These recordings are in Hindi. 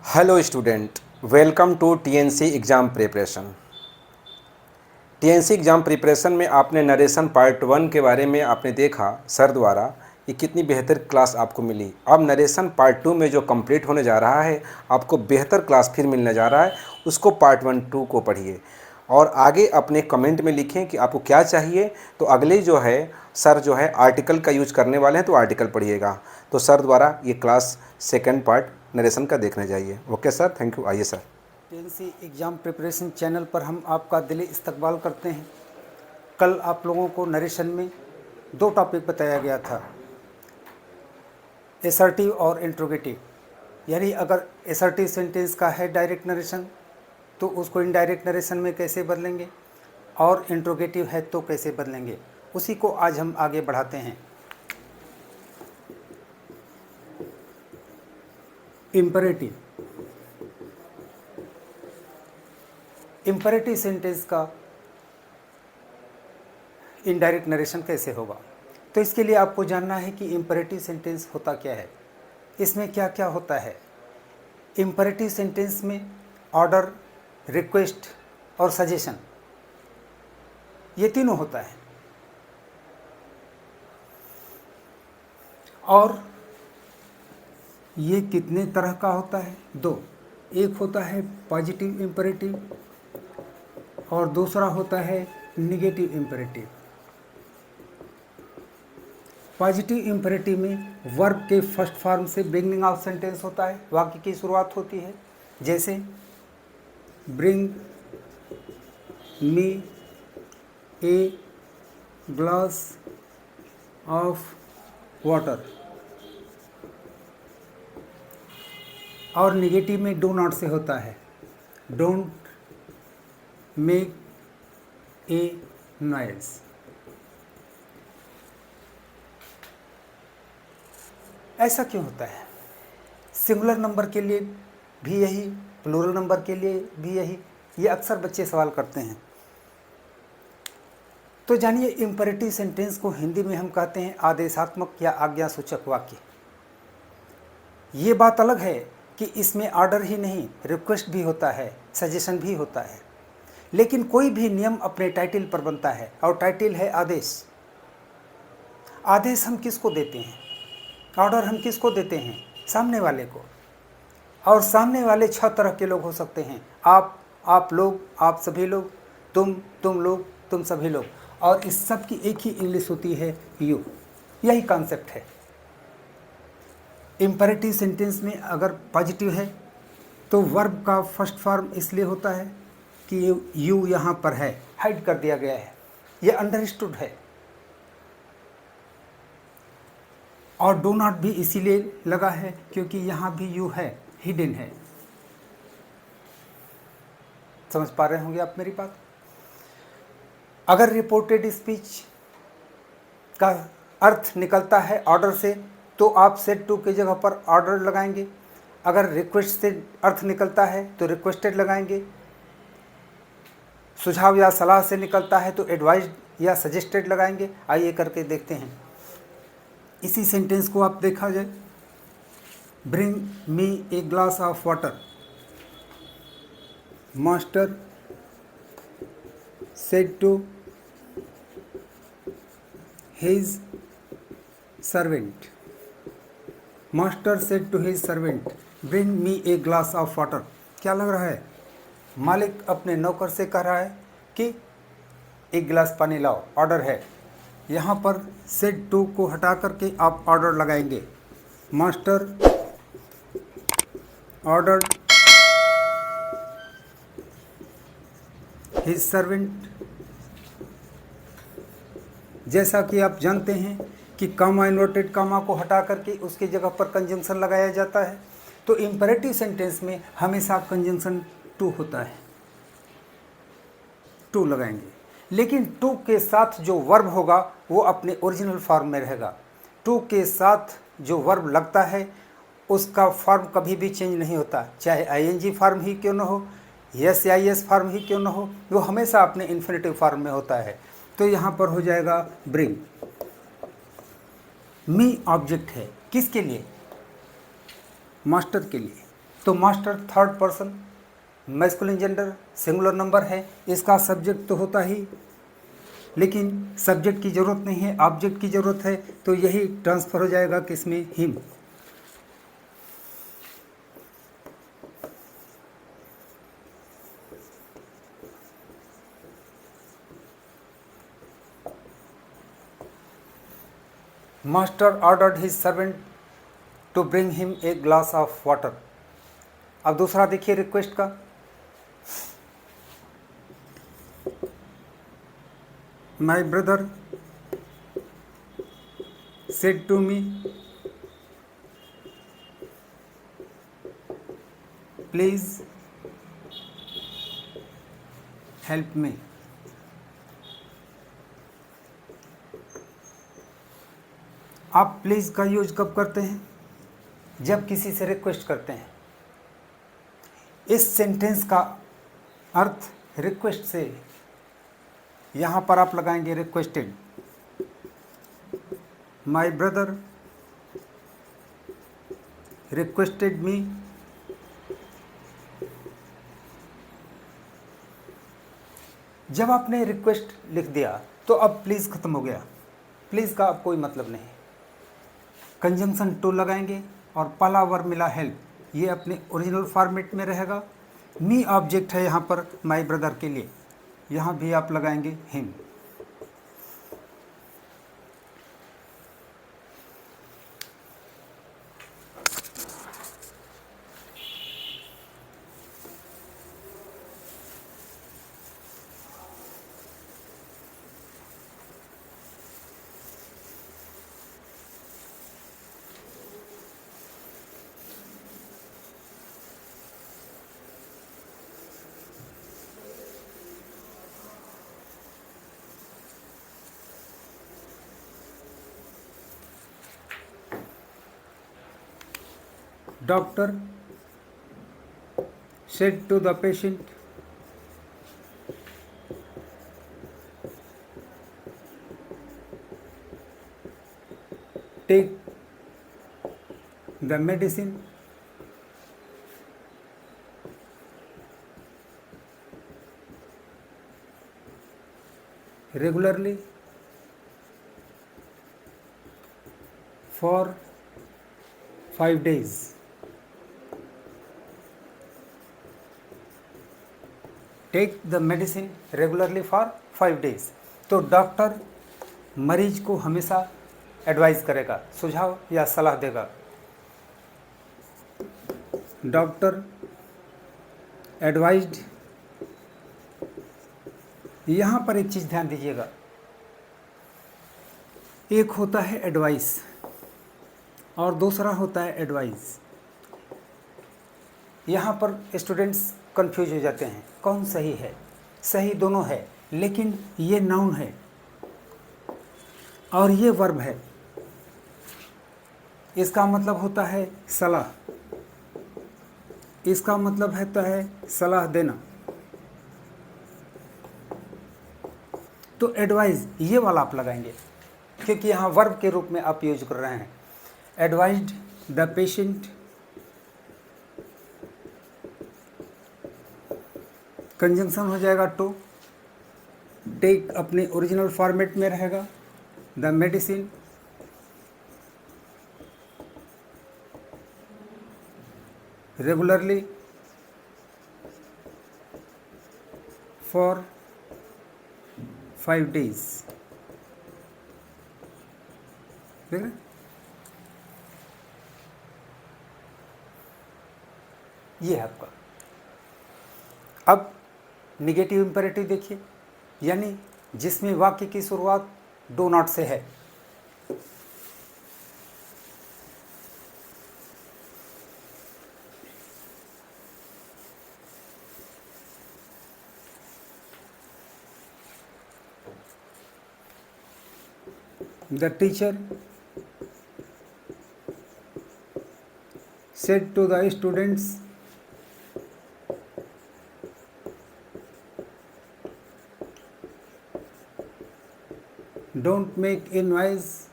Hello student, welcome to TNC exam preparation. TNC exam preparation में आपने नरेशन पार्ट 1 के बारे में आपने देखा सर द्वारा कि कितनी बेहतर क्लास आपको मिली। अब नरेशन पार्ट 2 में जो कंप्लीट होने जा रहा है, आपको बेहतर क्लास फिर मिलने जा रहा है, उसको पार्ट 1 2 को पढ़िए और आगे अपने कमेंट में लिखें कि आपको क्या चाहिए। तो अगले जो है सर जो है आर्टिकल का यूज करने वाले हैं, तो आर्टिकल पढ़िएगा। तो सर द्वारा ये क्लास सेकंड पार्ट नरेशन का देखने जाइए। Okay sir, thank you. आइए sir. TNC exam preparation channel पर हम आपका दिली इस्तकबाल करते हैं। कल आप लोगों को नरेशन में दो टॉपिक बताया गया था, एसर्टिव और इंट्रोगेटिव। यानी अगर एसर्टिव सेंटेंस का है डायरेक्ट नरेशन तो उसको इनडायरेक्ट नरेशन में कैसे बदलेंगे, और इंट्रोगेटिव है तो कैसे बदलेंगे, उसी को आज हम आगे बढ़ाते हैं। इम्परेटिव इम्परेटिव सेंटेंस का इनडायरेक्ट नरेशन कैसे होगा, तो इसके लिए आपको जानना है कि इम्परेटिव सेंटेंस होता क्या है, इसमें क्या क्या होता है। इम्परेटिव सेंटेंस में ऑर्डर, रिक्वेस्ट और सजेशन, ये तीनों होता है। और ये कितने तरह का होता है? दो। एक होता है पॉजिटिव इम्परेटिव और दूसरा होता है निगेटिव इम्परेटिव। पॉजिटिव इम्परेटिव में वर्ब के फर्स्ट फॉर्म से बिगनिंग ऑफ सेंटेंस होता है, वाक्य की शुरुआत होती है। जैसे bring me a glass of water. और निगेटिव में डू नॉट से होता है, डोंट मेक ए नॉइज। ऐसा क्यों होता है? सिंगुलर नंबर के लिए भी यही, प्लूरल नंबर के लिए भी यही, ये अक्सर बच्चे सवाल करते हैं। तो जानिए, इम्परेटिव सेंटेंस को हिंदी में हम कहते हैं आदेशात्मक या आज्ञासूचक वाक्य। ये बात अलग है कि इसमें ऑर्डर ही नहीं, रिक्वेस्ट भी होता है, सजेशन भी होता है। लेकिन कोई भी नियम अपने टाइटल पर बनता है, और टाइटल है आदेश। आदेश हम किसको देते हैं? ऑर्डर हम किसको देते हैं? सामने वाले को। और सामने वाले 6 तरह के लोग हो सकते हैं, आप लोग, आप सभी लोग, तुम लोग, तुम सभी लोग। और इस सब की एक ही इंग्लिश होती है, यू। यही कॉन्सेप्ट है। इम्परेटिव सेंटेंस में अगर पॉजिटिव है तो वर्ब का फर्स्ट फॉर्म इसलिए होता है कि यू यहाँ पर है, हाइड कर दिया गया है, ये अंडरस्टूड है। और डू नॉट भी इसीलिए लगा है क्योंकि यहाँ भी यू है, हिडन है। समझ पा रहे होंगे आप मेरी बात? अगर रिपोर्टेड स्पीच का अर्थ निकलता है ऑर्डर से, तो आप सेड टू की जगह पर ऑर्डर लगाएंगे। अगर रिक्वेस्ट से अर्थ निकलता है तो रिक्वेस्टेड लगाएंगे। सुझाव या सलाह से निकलता है तो एडवाइज या सजेस्टेड लगाएंगे। आइए करके देखते हैं। इसी सेंटेंस को आप देखा जाए, bring me a glass of water. Master said to his servant. Master said to his servant, bring me a glass of water. क्या लग रहा है? मालिक अपने नौकर से कह रहा है कि एक गिलास पानी लाओ, ऑर्डर है। यहाँ पर सेड टू को हटा करके आप ऑर्डर लगाएंगे। Master order his servant. जैसा कि आप जानते हैं कि कामा, इन्वर्टेड कामा को हटा करके उसकी जगह पर कंजंक्शन लगाया जाता है, तो इम्परेटिव सेंटेंस में हमेशा कंजंक्शन टू होता है, टू लगाएंगे। लेकिन टू के साथ जो वर्ब होगा वो अपने ओरिजिनल फॉर्म में रहेगा। टू के साथ जो वर्ब लगता है उसका फॉर्म कभी भी चेंज नहीं होता, चाहे आईएनजी फॉर्म ही क्यों ना हो, यस या यस फॉर्म ही क्यों ना हो, वो हमेशा अपने इन्फिनेटिव फॉर्म में होता है। तो यहाँ पर हो जाएगा ब्रिंग। मी ऑब्जेक्ट है, किसके लिए? मास्टर के लिए। तो master third person masculine gender singular number है, इसका सब्जेक्ट तो होता ही, लेकिन सब्जेक्ट की ज़रूरत नहीं है, ऑब्जेक्ट की ज़रूरत है, तो यही ट्रांसफ़र हो जाएगा किसमें, him. Master ordered his servant to bring him a glass of water. अब दूसरा देखिए रिक्वेस्ट का, my brother said to me please help me. आप प्लीज़ का यूज कब करते हैं, जब किसी से रिक्वेस्ट करते हैं। इस सेंटेंस का अर्थ रिक्वेस्ट से, यहाँ पर आप लगाएंगे रिक्वेस्टेड। माई ब्रदर रिक्वेस्टेड मी जब आपने रिक्वेस्ट लिख दिया तो अब प्लीज़ ख़त्म हो गया, प्लीज़ का अब कोई मतलब नहीं। कंजंक्शन टू लगाएंगे और पहला वर्ब मिला हेल्प, ये अपने ओरिजिनल फॉर्मेट में रहेगा। मी ऑब्जेक्ट है यहाँ पर माई ब्रदर के लिए, यहाँ भी आप लगाएंगे him. Doctor said to the patient, take the medicine regularly for 5 days. Take the medicine regularly for 5 days. तो डॉक्टर मरीज को हमेशा एडवाइस करेगा, सुझाव या सलाह देगा। डॉक्टर एडवाइज्ड, यहाँ पर एक चीज़ ध्यान दीजिएगा, एक होता है एडवाइस और दूसरा होता है एडवाइस। यहाँ पर स्टूडेंट्स कंफ्यूज हो जाते हैं, कौन सही है। सही दोनों है, लेकिन ये नाउन है और ये वर्ब है। इसका मतलब होता है सलाह, इसका मतलब है सलाह देना। तो एडवाइज ये वाला आप लगाएंगे, क्योंकि यहाँ वर्ब के रूप में आप यूज कर रहे हैं। एडवाइज्ड द पेशेंट, कंजंक्शन हो जाएगा टू, टेक अपने ओरिजिनल फॉर्मेट में रहेगा, the medicine regularly for 5 days. ठीक है, ये है आपका। अब निगेटिव इंपेरेटिव देखिए, यानी जिसमें वाक्य की शुरुआत डू नॉट से है। The teacher said to the students, don't make a noise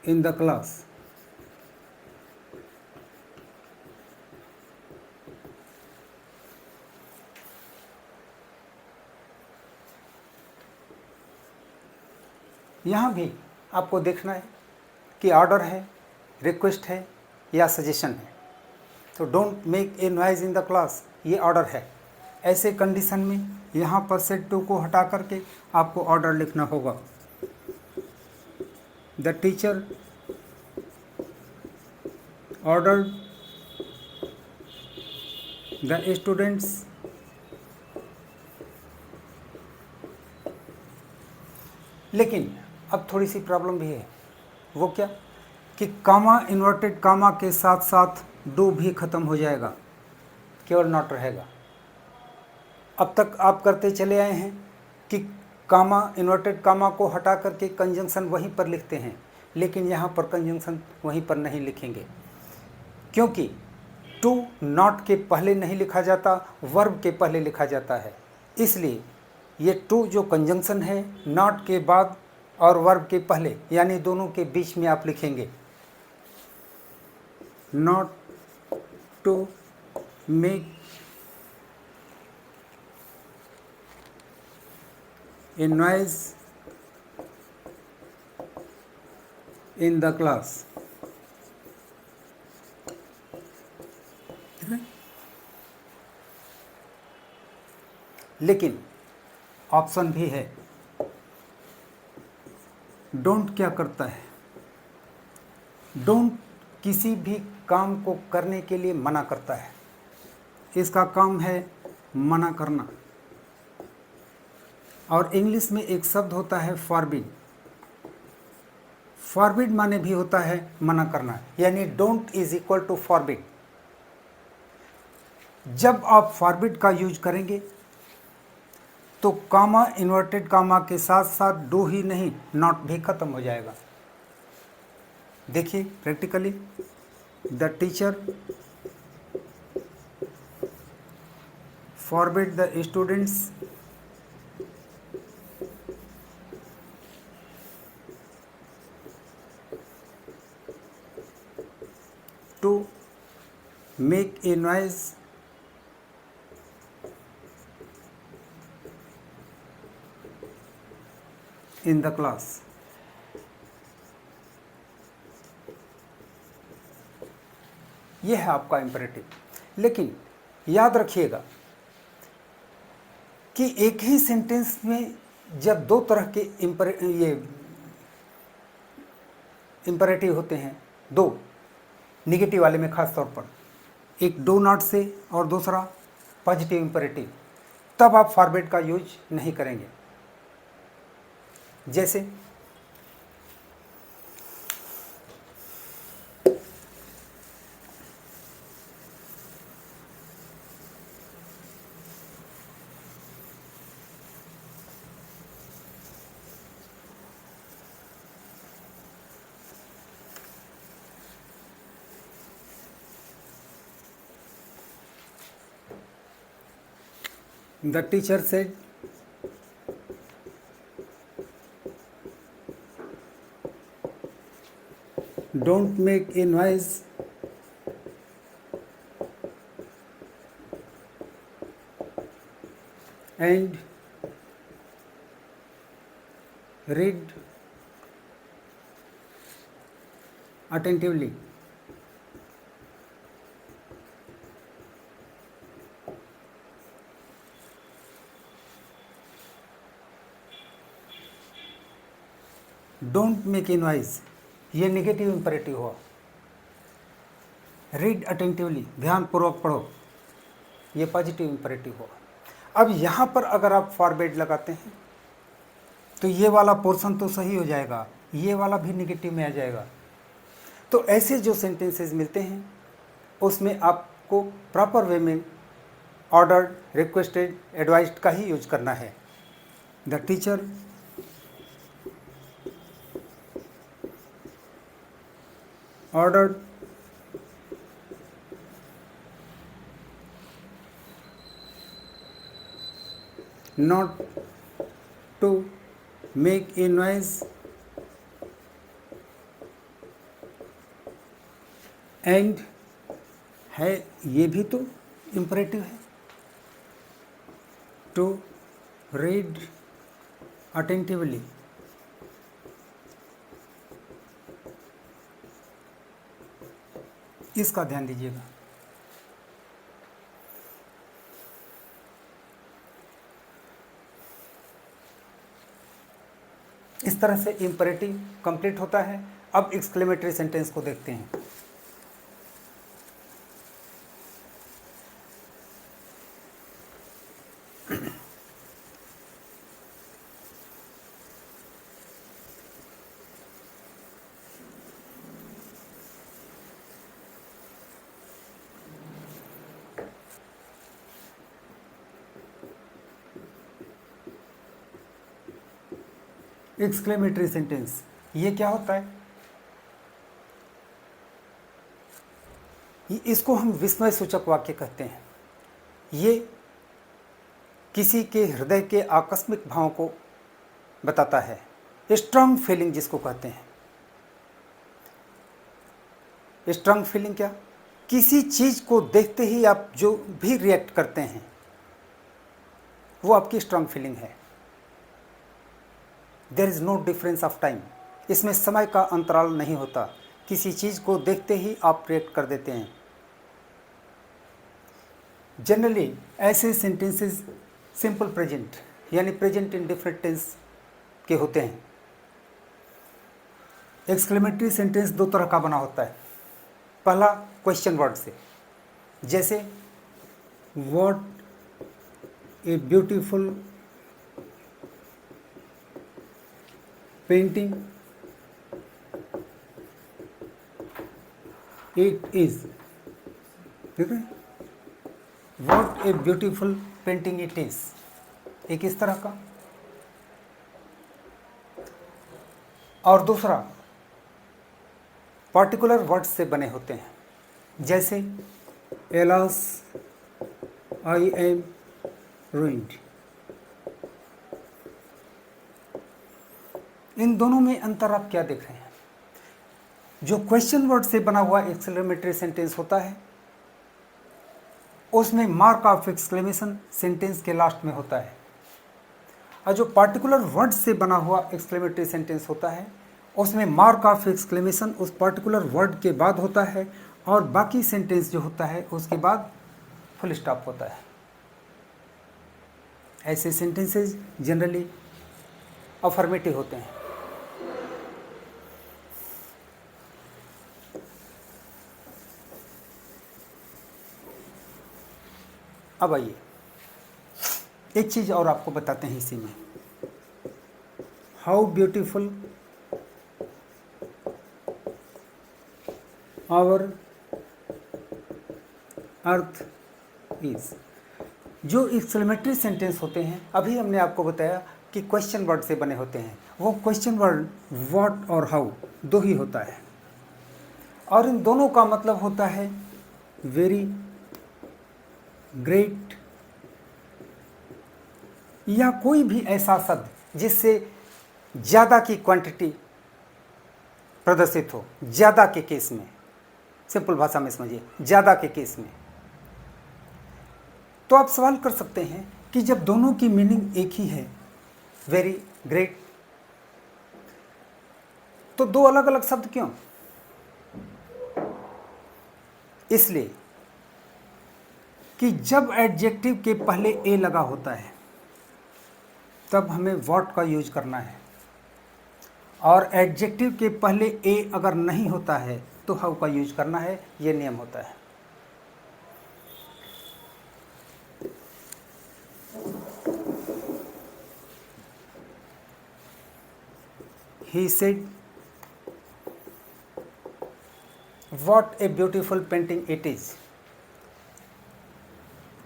in the class. यहाँ भी आपको देखना है कि ऑर्डर है, रिक्वेस्ट है या सजेशन है। तो don't make a noise in the class, ये ऑर्डर है। ऐसे कंडीशन में यहाँ पर सेट टू को हटा करके आपको ऑर्डर लिखना होगा। The teacher order the students लेकिन अब थोड़ी सी प्रॉब्लम भी है। वो क्या कि कामा, इन्वर्टेड कामा के साथ साथ डू भी खत्म हो जाएगा, केवल नॉट रहेगा। अब तक आप करते चले आए हैं कि कामा, इन्वर्टेड कामा को हटा करके कंजंक्शन वहीं पर लिखते हैं, लेकिन यहाँ पर कंजंक्शन वहीं पर नहीं लिखेंगे, क्योंकि टू नॉट के पहले नहीं लिखा जाता, वर्ब के पहले लिखा जाता है। इसलिए ये टू जो कंजंक्शन है, नॉट के बाद और वर्ब के पहले, यानी दोनों के बीच में आप लिखेंगे। Not to make a noise in the class. लेकिन ऑप्शन भी है। डोंट क्या करता है? डोंट किसी भी काम को करने के लिए मना करता है। इसका काम है मना करना। और इंग्लिश में एक शब्द होता है फॉरबिड। फॉरबिड माने भी होता है मना करना, यानी don't is equal to forbid. जब आप फॉरबिड का यूज करेंगे तो कामा, इन्वर्टेड कामा के साथ साथ डू ही नहीं, नॉट भी खत्म हो जाएगा। देखिए practically, the teacher forbid the students to make a noise in the class। यह है आपका इम्परेटिव। लेकिन याद रखिएगा कि एक ही सेंटेंस में जब दो तरह के इम्परेटिव होते हैं, दो निगेटिव वाले में खास तौर पर, एक डू नॉट से और दूसरा पॉजिटिव इम्परेटिव, तब आप फॉरबिड का यूज नहीं करेंगे। जैसे the teacher said don't make a noise and read attentively। Don't make a noise, ये नेगेटिव इंपरेटिव हुआ। रीड अटेंटिवली, ध्यानपूर्वक पढ़ो, ये पॉजिटिव इंपरेटिव हुआ। अब यहाँ पर अगर आप फॉरबिड लगाते हैं तो ये वाला पोर्शन तो सही हो जाएगा, ये वाला भी नेगेटिव में आ जाएगा। तो ऐसे जो सेंटेंसेस मिलते हैं उसमें आपको प्रॉपर वे में ऑर्डर्ड, रिक्वेस्टेड, एडवाइज्ड का ही यूज करना है। The teacher ordered not to make a noise and है, ये भी तो इम्परेटिव है। टू रीड अटेंटिवली, इसका ध्यान दीजिएगा। इस तरह से इम्परेटिव कंप्लीट होता है। अब एक्सक्लेमेटरी सेंटेंस को देखते हैं। एक्सक्लेमेटरी सेंटेंस ये क्या होता है? इसको हम विस्मय सूचक वाक्य कहते हैं। ये किसी के हृदय के आकस्मिक भावों को बताता है। स्ट्रांग फीलिंग जिसको कहते हैं। स्ट्रांग फीलिंग क्या? किसी चीज को देखते ही आप जो भी रिएक्ट करते हैं वो आपकी स्ट्रांग फीलिंग है। There is no difference of time, इसमें समय का अंतराल नहीं होता। किसी चीज को देखते ही आप रिएक्ट कर देते हैं। जनरली ऐसे सेंटेंसेस सिंपल प्रेजेंट यानी प्रेजेंट इंडिफरेंट टेंस के होते हैं। एक्सक्लेमेटरी सेंटेंस दो तरह का बना होता है। पहला क्वेश्चन वर्ड से, जैसे what a beautiful painting it is. ठीक है, what a beautiful painting it is, एक इस तरह का। और दूसरा पार्टिकुलर वर्ड्स से बने होते हैं, जैसे एलास आई एम रूइंड। इन दोनों में अंतर आप क्या देख रहे हैं? जो क्वेश्चन वर्ड से बना हुआ एक्सक्लेमेटरी सेंटेंस होता है उसमें मार्क ऑफ एक्सक्लेमेशन सेंटेंस के लास्ट में होता है, और जो पार्टिकुलर वर्ड से बना हुआ एक्सक्लेमेटरी सेंटेंस होता है उसमें मार्क ऑफ एक्सक्लेमेशन उस पार्टिकुलर वर्ड के बाद होता है, और बाकी सेंटेंस जो होता है उसके बाद फुल स्टॉप होता है। ऐसे सेंटेंसेस जनरली अफर्मेटिव होते हैं। अब आइए एक चीज और आपको बताते हैं इसी में। How beautiful our earth is. जो एक्सक्लेमेटरी सेंटेंस होते हैं, अभी हमने आपको बताया कि क्वेश्चन वर्ड से बने होते हैं। वो क्वेश्चन वर्ड व्हाट और हाउ दो ही होता है, और इन दोनों का मतलब होता है वेरी, ग्रेट, या कोई भी ऐसा शब्द जिससे ज़्यादा की क्वांटिटी प्रदर्शित हो। ज़्यादा के केस में, सिंपल भाषा में समझिए, ज़्यादा के केस में। तो आप सवाल कर सकते हैं कि जब दोनों की मीनिंग एक ही है, वेरी, ग्रेट, तो दो अलग अलग शब्द क्यों? इसलिए कि जब एडजेक्टिव के पहले ए लगा होता है तब हमें व्हाट का यूज करना है, और एडजेक्टिव के पहले ए अगर नहीं होता है तो हाउ का यूज करना है। ये नियम होता है। He said, what a beautiful painting it is।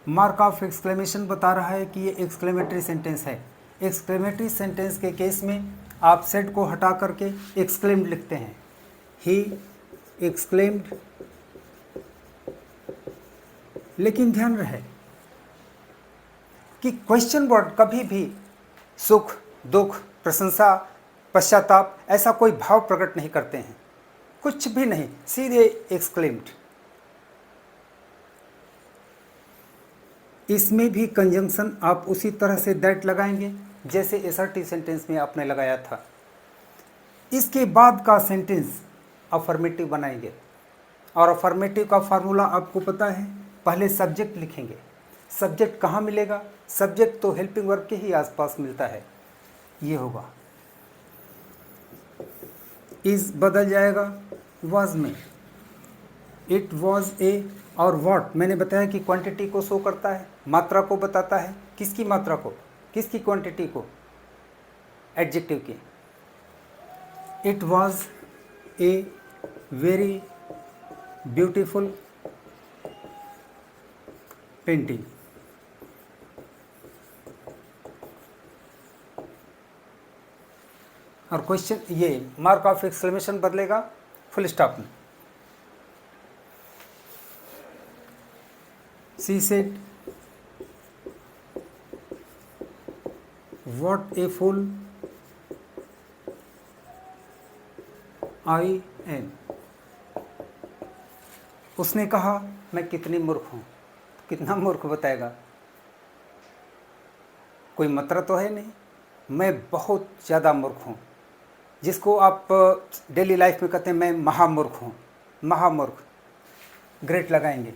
Mark of exclamation बता रहा है कि ये एक्सक्लेमेटरी सेंटेंस है। एक्सक्लेमेटरी सेंटेंस के केस में आप सेड को हटा करके एक्सक्लेम्ड लिखते हैं। He exclaimed. लेकिन ध्यान रहे कि क्वेश्चन वर्ड कभी भी सुख, दुख, प्रशंसा, पश्चाताप ऐसा कोई भाव प्रकट नहीं करते हैं। कुछ भी नहीं, सीधे एक्सक्लेम्ड। इसमें भी कंजंक्शन आप उसी तरह से दैट लगाएंगे जैसे असर्टिव सेंटेंस में आपने लगाया था। इसके बाद का सेंटेंस अफर्मेटिव बनाएंगे, और अफर्मेटिव का फार्मूला आपको पता है। पहले सब्जेक्ट लिखेंगे। सब्जेक्ट कहाँ मिलेगा? सब्जेक्ट तो हेल्पिंग वर्ब के ही आसपास मिलता है। ये होगा इज बदल जाएगा वाज में, इट वॉज ए, और वॉट मैंने बताया कि क्वांटिटी को शो करता है, मात्रा को बताता है। किसकी मात्रा को? किसकी क्वांटिटी को? एडजेक्टिव की। It was a very beautiful painting. और क्वेश्चन ये मार्क ऑफ एक्सक्लेमेशन बदलेगा फुल स्टॉप में। She said what a fool I am. उसने कहा मैं कितनी मूर्ख हूँ। कितना मूर्ख बताएगा? कोई मात्रा तो है नहीं। मैं बहुत ज़्यादा मूर्ख हूँ, जिसको आप डेली लाइफ में कहते हैं मैं महामूर्ख हूँ। महामूर्ख, ग्रेट लगाएंगे।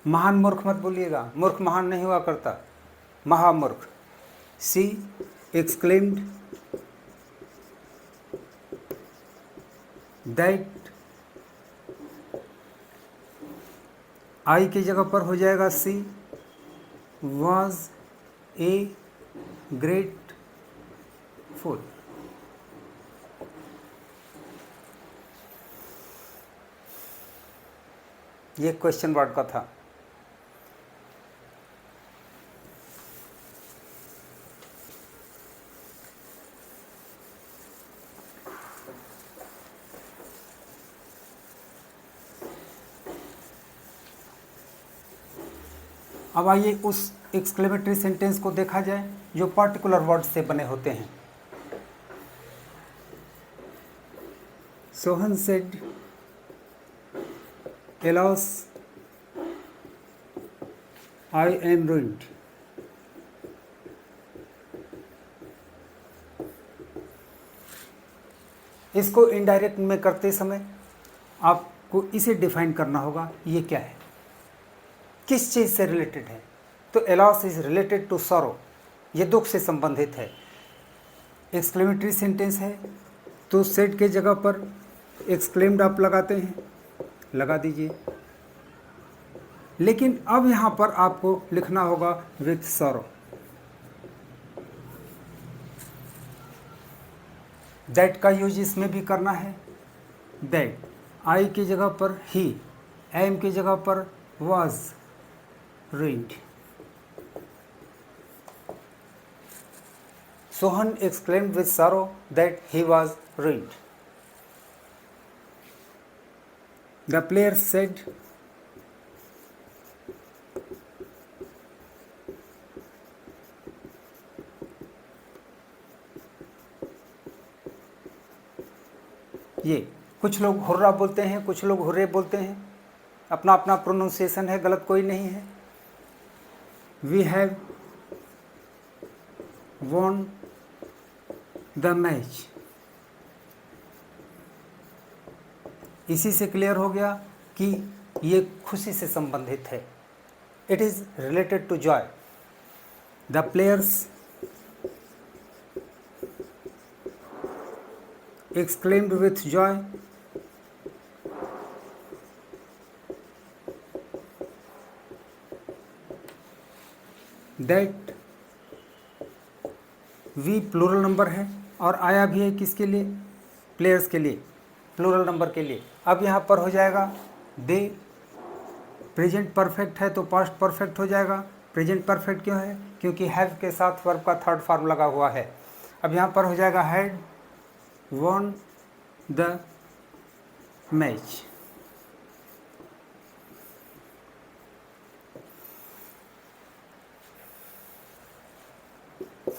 महान मूर्ख मत बोलिएगा, मूर्ख महान नहीं हुआ करता। महामूर्ख। सी एक्सक्लेम्ड दैट, आई की जगह पर हो जाएगा सी वॉज ए ग्रेट फूल। ये क्वेश्चन वर्ड का था। अब आइए उस एक्सक्लेमेटरी सेंटेंस को देखा जाए जो पर्टिकुलर वर्ड से बने होते हैं। Sohan said alas I am ruined. इसको इनडायरेक्ट में करते समय आपको इसे डिफाइन करना होगा, ये क्या है, किस चीज़ से रिलेटेड है। तो एलॉस इज रिलेटेड टू सॉरो, ये दुख से संबंधित है। एक्सक्लेमेटरी सेंटेंस है तो सेड के जगह पर एक्सक्लेम्ड आप लगाते हैं, लगा दीजिए। लेकिन अब यहाँ पर आपको लिखना होगा विथ सॉरो। दैट का यूज इसमें भी करना है। दैट, आई की जगह पर ही, एम की जगह पर was ruined. Sohan exclaimed with sorrow that he was ruined. The player said, ये कुछ लोग हुर्रा बोलते हैं, कुछ लोग हुर्रे बोलते हैं। अपना अपना प्रोनाउंसिएशन है, गलत कोई नहीं है। We have won the match. इसी से क्लियर हो गया कि ये खुशी से संबंधित है। It is related to joy. The players exclaimed with joy that we plural number है और आया भी है किसके लिए? प्लेयर्स के लिए, प्लूरल नंबर के लिए। अब यहाँ पर हो जाएगा दे। प्रेजेंट परफेक्ट है तो पास्ट परफेक्ट हो जाएगा। प्रेजेंट परफेक्ट क्यों है? क्योंकि हैव के साथ वर्ब का थर्ड फॉर्म लगा हुआ है। अब यहाँ पर हो जाएगा had won the match.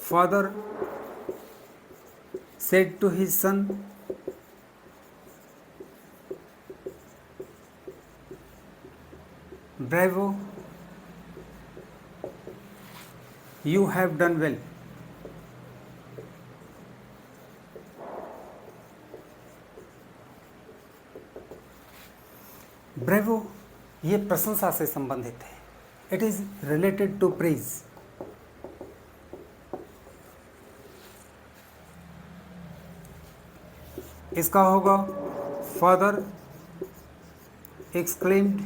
Father said to his son, bravo, you have done well. Bravo ये प्रशंसा से संबंधित है. It is related to praise. इसका होगा father exclaimed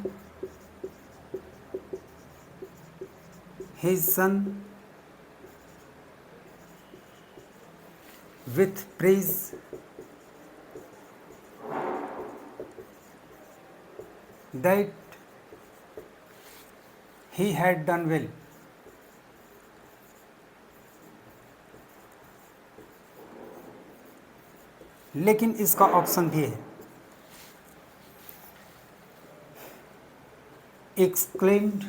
his son with praise that he had done well. लेकिन इसका ऑप्शन भी है. एक्सक्लेम्ड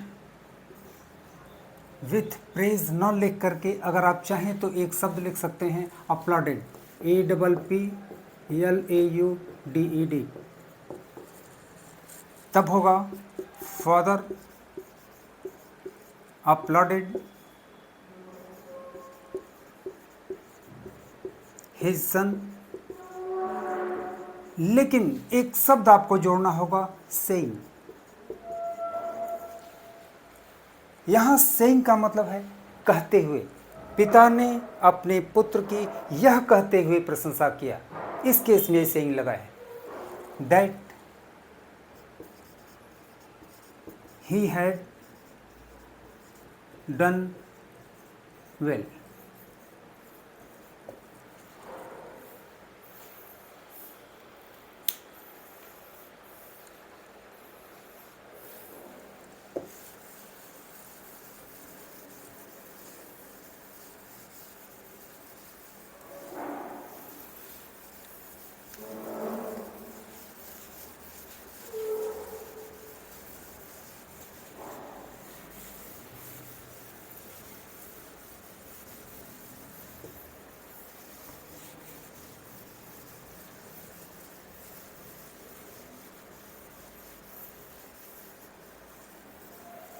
विथ प्रेज न लिख करके अगर आप चाहें तो एक शब्द लिख सकते हैं अपलॉडेड. APPLAUDED. तब होगा फादर अपलॉडेड हिज सन. लेकिन एक शब्द आपको जोड़ना होगा सेइंग. यहां सेइंग का मतलब है कहते हुए. पिता ने अपने पुत्र की यह कहते हुए प्रशंसा किया. इस केस में सेइंग लगा है. That he had done well.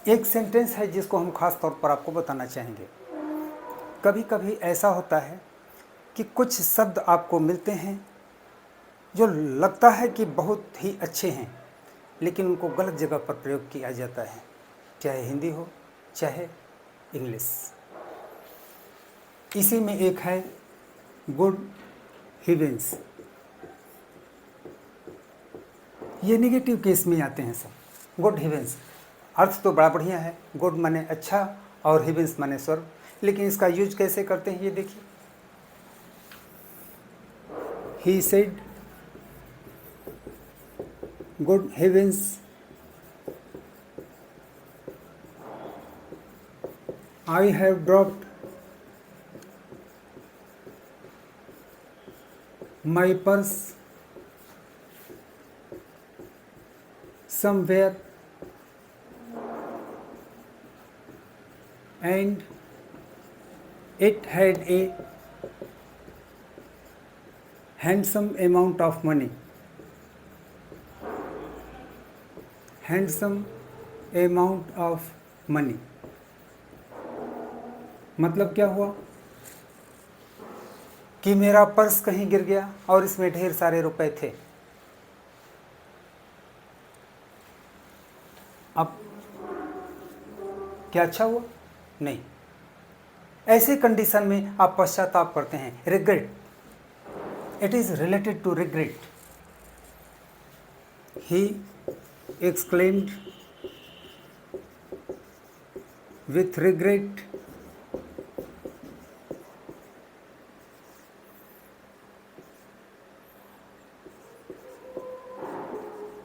एक सेंटेंस है जिसको हम खास तौर पर आपको बताना चाहेंगे. कभी कभी ऐसा होता है कि कुछ शब्द आपको मिलते हैं जो लगता है कि बहुत ही अच्छे हैं, लेकिन उनको गलत जगह पर प्रयोग किया जाता है, चाहे हिंदी हो चाहे इंग्लिश. इसी में एक है गुड हिवेंस. ये नेगेटिव केस में आते हैं सब. गुड हिवेंस अर्थ तो बड़ा बढ़िया है. गुड माने अच्छा और हिवेंस माने स्वर्ग. लेकिन इसका यूज कैसे करते हैं ये देखिए. He said good heavens I have dropped my purse somewhere and it had a handsome amount of money. Handsome amount of money मतलब क्या हुआ कि मेरा पर्स कहीं गिर गया और इसमें ढेर सारे रुपए थे. अब क्या अच्छा हुआ? नहीं. ऐसे कंडीशन में आप पश्चाताप करते हैं. Regret. It is related to regret. He exclaimed with regret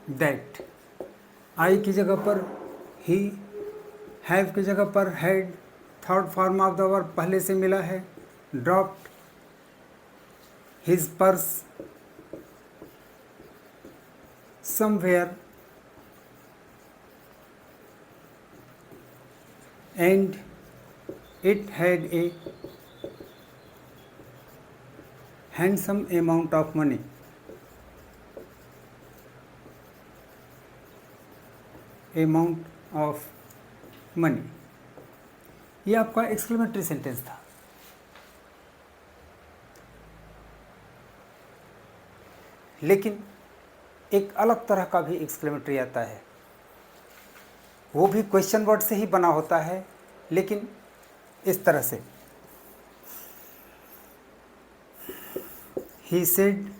that. I की जगह पर ही, हैव की जगह पर had, third form of the verb पहले से मिला है. Dropped his purse somewhere and it had a handsome amount of money. amount of money. ये आपका एक्सक्लेमेटरी सेंटेंस था। लेकिन एक अलग तरह का भी एक्सक्लेमेटरी आता है, वो भी क्वेश्चन वर्ड से ही बना होता है, लेकिन इस तरह से, he said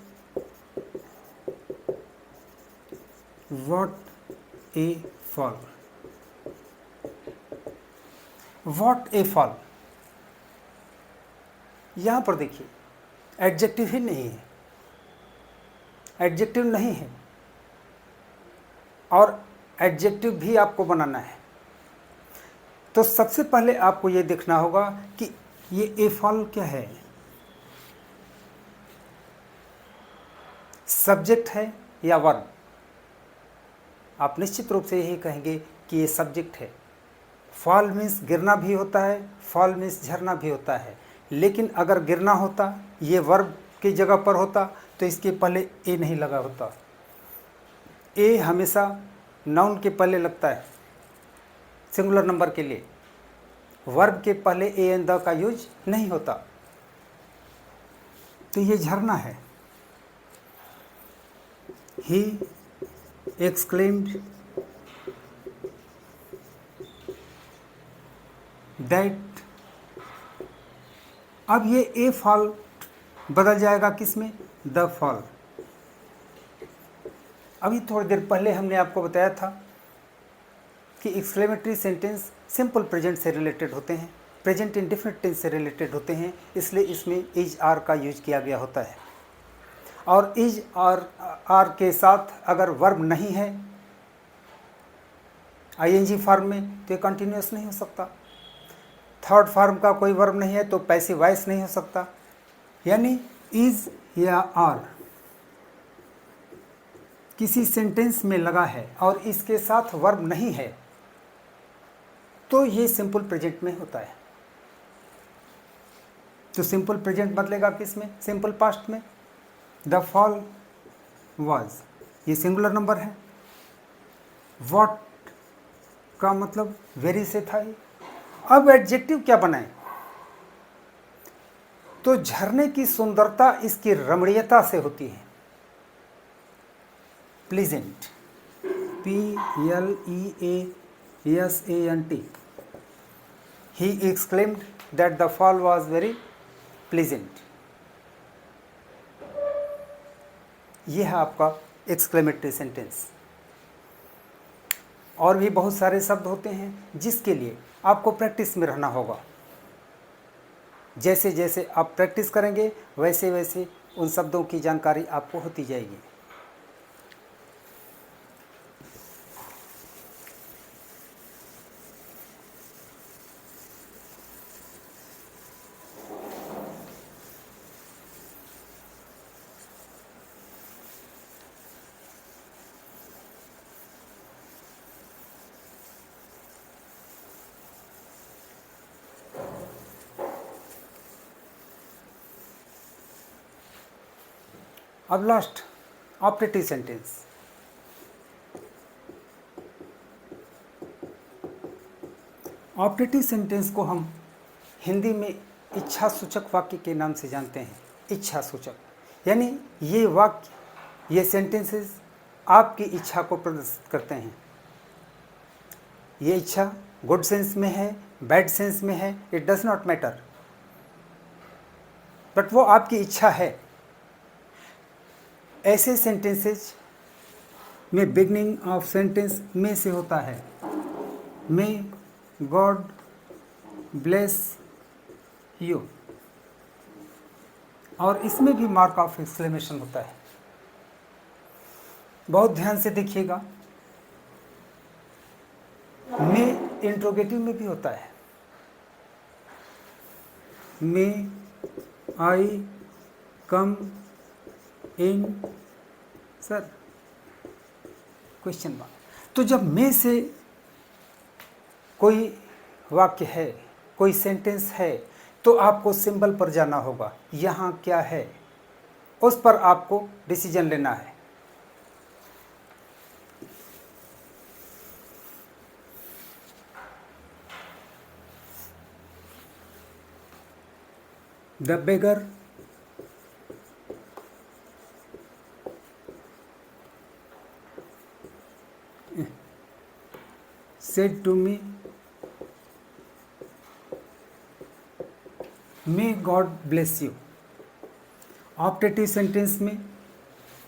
what A fall. What A fall, यहां पर देखिए एडजेक्टिव ही नहीं है, एडजेक्टिव नहीं है, और एडजेक्टिव भी आपको बनाना है। तो सबसे पहले आपको ये देखना होगा कि ये ए फॉल क्या है, सब्जेक्ट है या वर्ब। आप निश्चित रूप से यही कहेंगे कि ये सब्जेक्ट है। फॉल मीन्स गिरना भी होता है, फॉल मीन्स झरना भी होता है, लेकिन अगर गिरना होता, ये वर्ब की जगह पर होता, तो इसके पहले ए नहीं लगा होता। ए हमेशा नाउन के पहले लगता है सिंगुलर नंबर के लिए, वर्ब के पहले ए एंड द का यूज नहीं होता। तो ये झरना है। ही एक्सक्लेम्ड दैट, अब ये ए फॉल बदल जाएगा किस में, द फॉल। अभी थोड़ी देर पहले हमने आपको बताया था कि एक्सक्लेमेटरी सेंटेंस सिंपल प्रेजेंट से रिलेटेड होते हैं, प्रेजेंट इंडेफिनिट टेंस से रिलेटेड होते हैं, इसलिए इसमें इज आर का यूज किया गया होता है। और इज आर के साथ अगर वर्ब नहीं है आईएनजी फॉर्म में, तो ये कंटिन्यूअस नहीं हो सकता। थर्ड फॉर्म का कोई वर्ब नहीं है तो पैसिव वॉइस नहीं हो सकता। यानी इज या आर किसी सेंटेंस में लगा है और इसके साथ वर्ब नहीं है, तो ये सिंपल प्रेजेंट में होता है। तो सिंपल प्रेजेंट बदलेगा किस में, सिंपल पास्ट में। द फॉल वाज, ये सिंगुलर नंबर है। व्हाट का मतलब वेरी से था ये। अब एडजेक्टिव क्या बनाए, तो झरने की सुंदरता इसकी रमणीयता से होती है। Pleasant, PLEASANT, he exclaimed that the fall was very pleasant। यह है आपका एक्सक्लेमेटरी सेंटेंस। और भी बहुत सारे शब्द होते हैं जिसके लिए आपको प्रैक्टिस में रहना होगा। जैसे जैसे आप प्रैक्टिस करेंगे वैसे वैसे उन शब्दों की जानकारी आपको होती जाएगी। अब last optative sentence. Optative sentence को हम हिंदी में इच्छा सूचक वाक्य के नाम से जानते हैं। इच्छा सूचक यानी ये वाक्य, ये सेंटेंसेस आपकी इच्छा को प्रदर्शित करते हैं। ये इच्छा गुड सेंस में है, बैड सेंस में है, it does not matter, but वो आपकी इच्छा है। ऐसे सेंटेंसेस में बिगनिंग ऑफ सेंटेंस में से होता है। मे गॉड ब्लेस यू, और इसमें भी मार्क ऑफ एक्सक्लेमेशन होता है। बहुत ध्यान से देखिएगा, मे इंट्रोगेटिव में भी होता है। मे आई कम इन सर, क्वेश्चन मार्क। तो जब में से कोई वाक्य है, कोई सेंटेंस है, तो आपको सिंबल पर जाना होगा। यहाँ क्या है उस पर आपको डिसीजन लेना है। The beggar said to me, may God bless you. Optative sentence में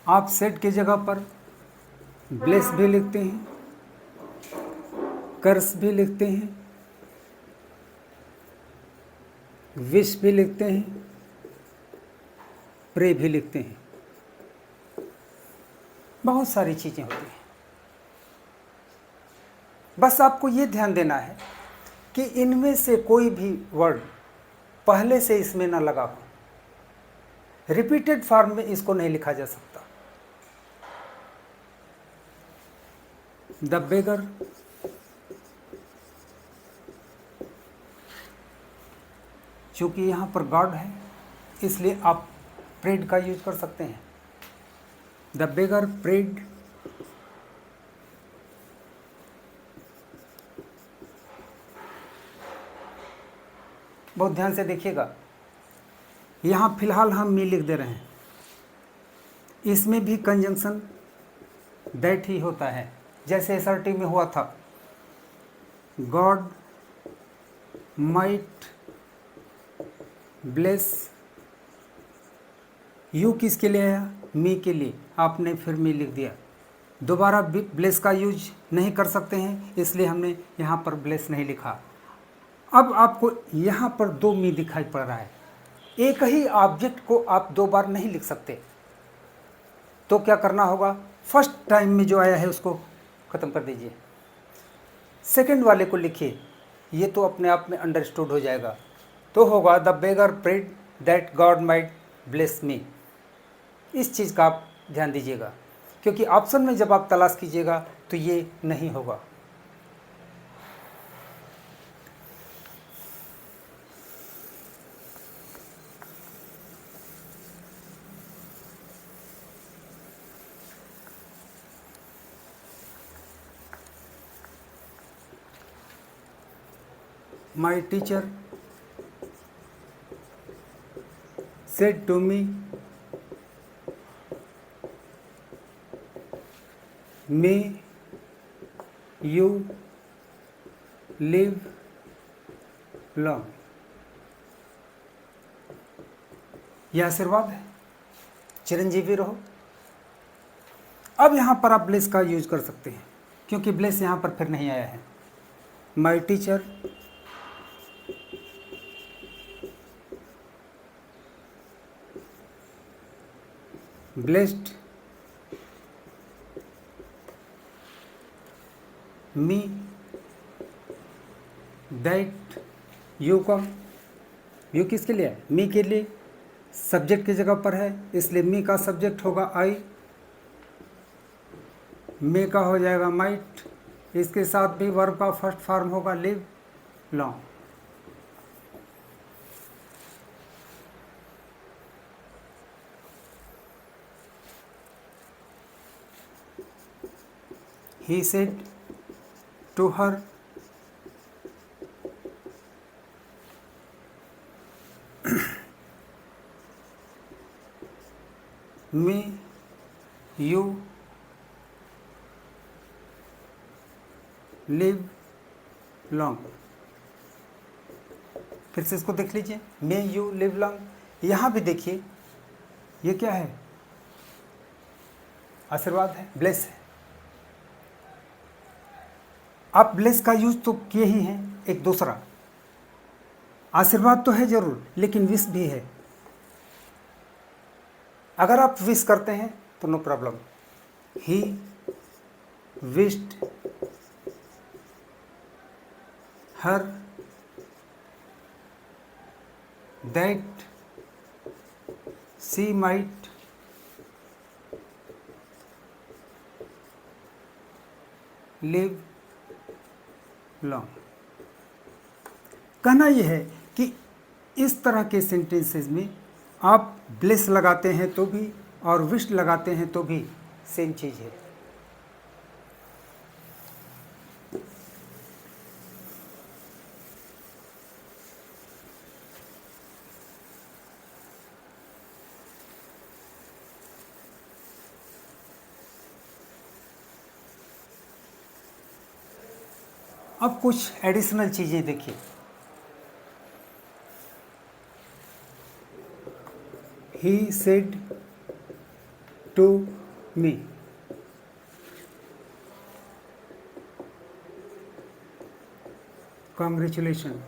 आप सेड की जगह पर ब्लेस भी लिखते हैं, कर्स भी लिखते हैं, विश भी लिखते हैं, प्रे भी लिखते हैं। बहुत सारी चीज़ें होती हैं। बस आपको ये ध्यान देना है कि इनमें से कोई भी वर्ड पहले से इसमें ना लगा हो। रिपीटेड फॉर्म में इसको नहीं लिखा जा सकता। द बेगर, चूंकि यहाँ पर गॉड है इसलिए आप प्रेड का यूज कर सकते हैं। द बेगर प्रेड, बहुत ध्यान से देखिएगा, यहाँ फिलहाल हम मी लिख दे रहे हैं, इसमें भी कंजंक्शन दैट ही होता है, जैसे एसर्टिव में हुआ था। गॉड माइट ब्लेस यू, किसके लिए आया? मी के लिए। आपने फिर मी लिख दिया। दोबारा ब्लेस का यूज नहीं कर सकते हैं, इसलिए हमने यहाँ पर ब्लेस नहीं लिखा। अब आपको यहाँ पर दो मी दिखाई पड़ रहा है। एक ही ऑब्जेक्ट को आप दो बार नहीं लिख सकते, तो क्या करना होगा? फर्स्ट टाइम में जो आया है उसको ख़त्म कर दीजिए, सेकंड वाले को लिखिए, ये तो अपने आप में अंडरस्टूड हो जाएगा। तो होगा the beggar prayed that God might bless me. इस चीज़ का आप ध्यान दीजिएगा, क्योंकि ऑप्शन में जब आप तलाश कीजिएगा तो ये नहीं होगा। My teacher said to me, may you live long। यह आशीर्वाद है, चिरंजीवी रहो। अब यहाँ पर आप ब्लेस का यूज कर सकते हैं, क्योंकि ब्लेस यहाँ पर फिर नहीं आया है। My teacher blessed me that you का यू किसके लिए है? मी के लिए। सब्जेक्ट की जगह पर है इसलिए मी का सब्जेक्ट होगा आई, मे का हो जाएगा माइट, इसके साथ भी वर्ब का फर्स्ट फॉर्म होगा live long. He said to her, may you live long। फिर से इसको देख लीजिए, मे यू लिव लॉन्ग। यहाँ भी देखिए, ये क्या है? आशीर्वाद है, ब्लेस है। आप ब्लेस का यूज तो किए ही हैं। एक दूसरा आशीर्वाद तो है जरूर, लेकिन विश भी है। अगर आप विश करते हैं तो no problem. He wished her that she might live long. कहना यह है कि इस तरह के सेंटेंसेस में आप ब्लेस लगाते हैं तो भी और विश लगाते हैं तो भी सेम चीज़ है। अब कुछ एडिशनल चीज़ें देखिए। He said to me, congratulation.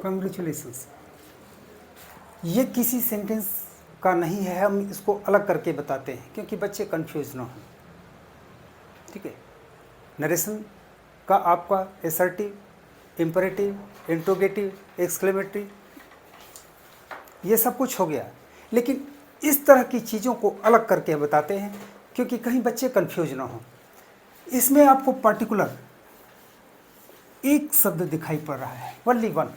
Congratulations, ये किसी सेंटेंस का नहीं है, हम इसको अलग करके बताते हैं क्योंकि बच्चे कंफ्यूज ना हों। ठीक है, नरेशन का आपका एसर्टिव, इम्परेटिव, इंट्रोगेटिव, एक्सक्लेमेटरी, ये सब कुछ हो गया, लेकिन इस तरह की चीज़ों को अलग करके बताते हैं क्योंकि कहीं बच्चे कंफ्यूज ना हों। इसमें आपको पर्टिकुलर एक शब्द दिखाई पड़ रहा है, ओनली वन।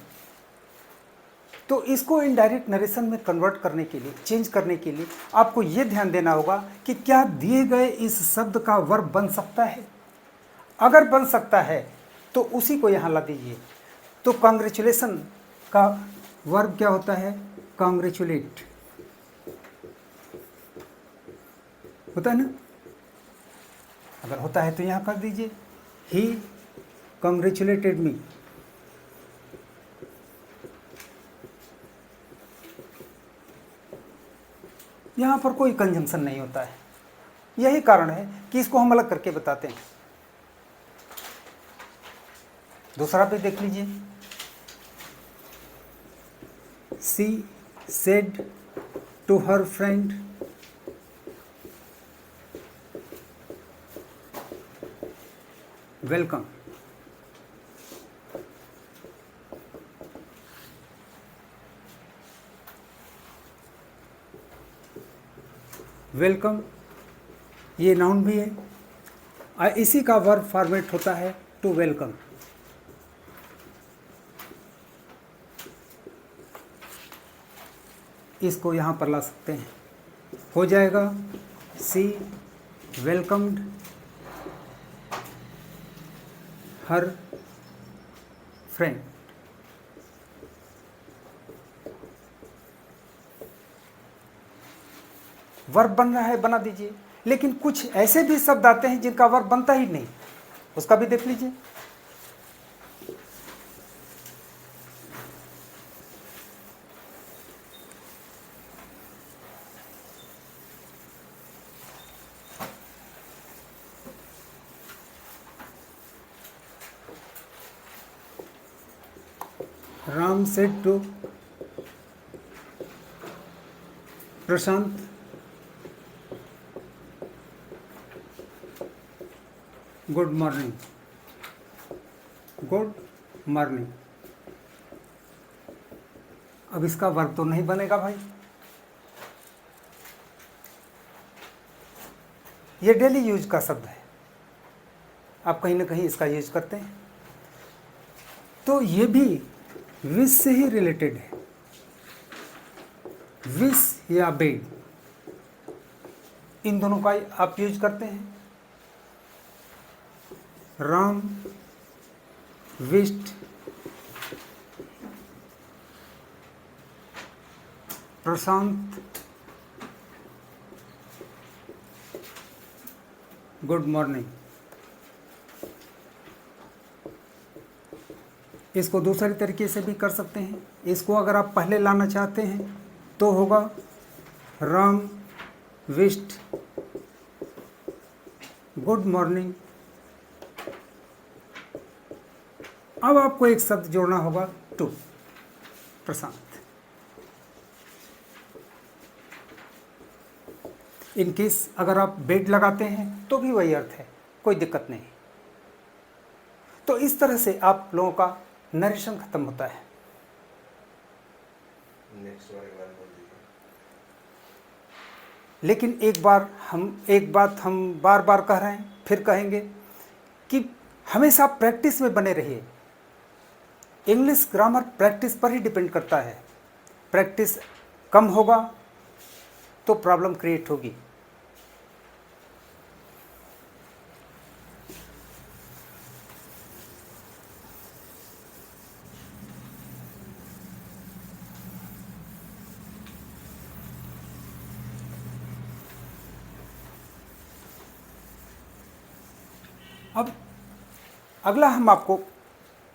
तो इसको इनडायरेक्ट नरेशन में कन्वर्ट करने के लिए, चेंज करने के लिए आपको ये ध्यान देना होगा कि क्या दिए गए इस शब्द का वर्ब बन सकता है। अगर बन सकता है तो उसी को यहाँ ला दीजिए। तो कॉन्ग्रेचुलेशन का वर्ब क्या होता है? कॉन्ग्रेचुलेट होता है ना। अगर होता है तो यहाँ कर दीजिए, ही कॉन्ग्रेचुलेटेड मी। यहाँ पर कोई कंजंक्शन नहीं होता है, यही कारण है कि इसको हम अलग करके बताते हैं। दूसरा भी देख लीजिए, she said to her friend welcome. Welcome ये नाउन भी है और इसी का वर्ब फॉर्मेट होता है टू वेलकम। इसको यहाँ पर ला सकते हैं, हो जाएगा सी वेलकम्ड हर फ्रेंड। वर्ब बन रहा है, बना दीजिए, लेकिन कुछ ऐसे भी शब्द आते हैं जिनका वर्ब बनता ही नहीं, उसका भी देख लीजिए। Ram said to Prashant good morning. Good morning, अब इसका वर्ब तो नहीं बनेगा भाई, ये डेली यूज का शब्द है, आप कहीं ना कहीं इसका यूज करते हैं, तो ये भी विश से ही रिलेटेड है। विश या बेड, इन दोनों का आप यूज करते हैं। राम विश्ड प्रशांत गुड मॉर्निंग। इसको दूसरे तरीके से भी कर सकते हैं, इसको अगर आप पहले लाना चाहते हैं तो होगा राम विश्ड गुड मॉर्निंग। अब आपको एक शब्द जोड़ना होगा टू प्रशांत। इन केस अगर आप बेड लगाते हैं तो भी वही अर्थ है, कोई दिक्कत नहीं। तो इस तरह से आप लोगों का नरेशन खत्म होता है। लेकिन एक बात हम बार बार कह रहे हैं, फिर कहेंगे कि हमेशा प्रैक्टिस में बने रहिए। इंग्लिश ग्रामर प्रैक्टिस पर ही डिपेंड करता है, प्रैक्टिस कम होगा तो प्रॉब्लम क्रिएट होगी। अब अगला हम आपको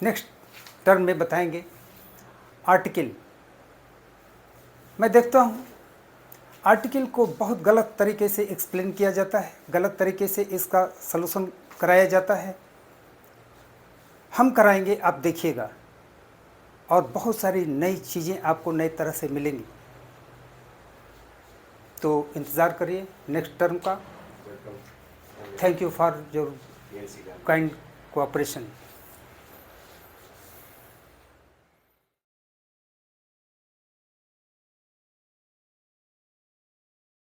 नेक्स्ट टर्म में बताएंगे आर्टिकल। मैं देखता हूँ आर्टिकल को बहुत गलत तरीके से एक्सप्लेन किया जाता है, गलत तरीके से इसका सलूशन कराया जाता है। हम कराएंगे, आप देखिएगा, और बहुत सारी नई चीज़ें आपको नई तरह से मिलेंगी। तो इंतज़ार करिए नेक्स्ट टर्म का। Thank you for your kind cooperation.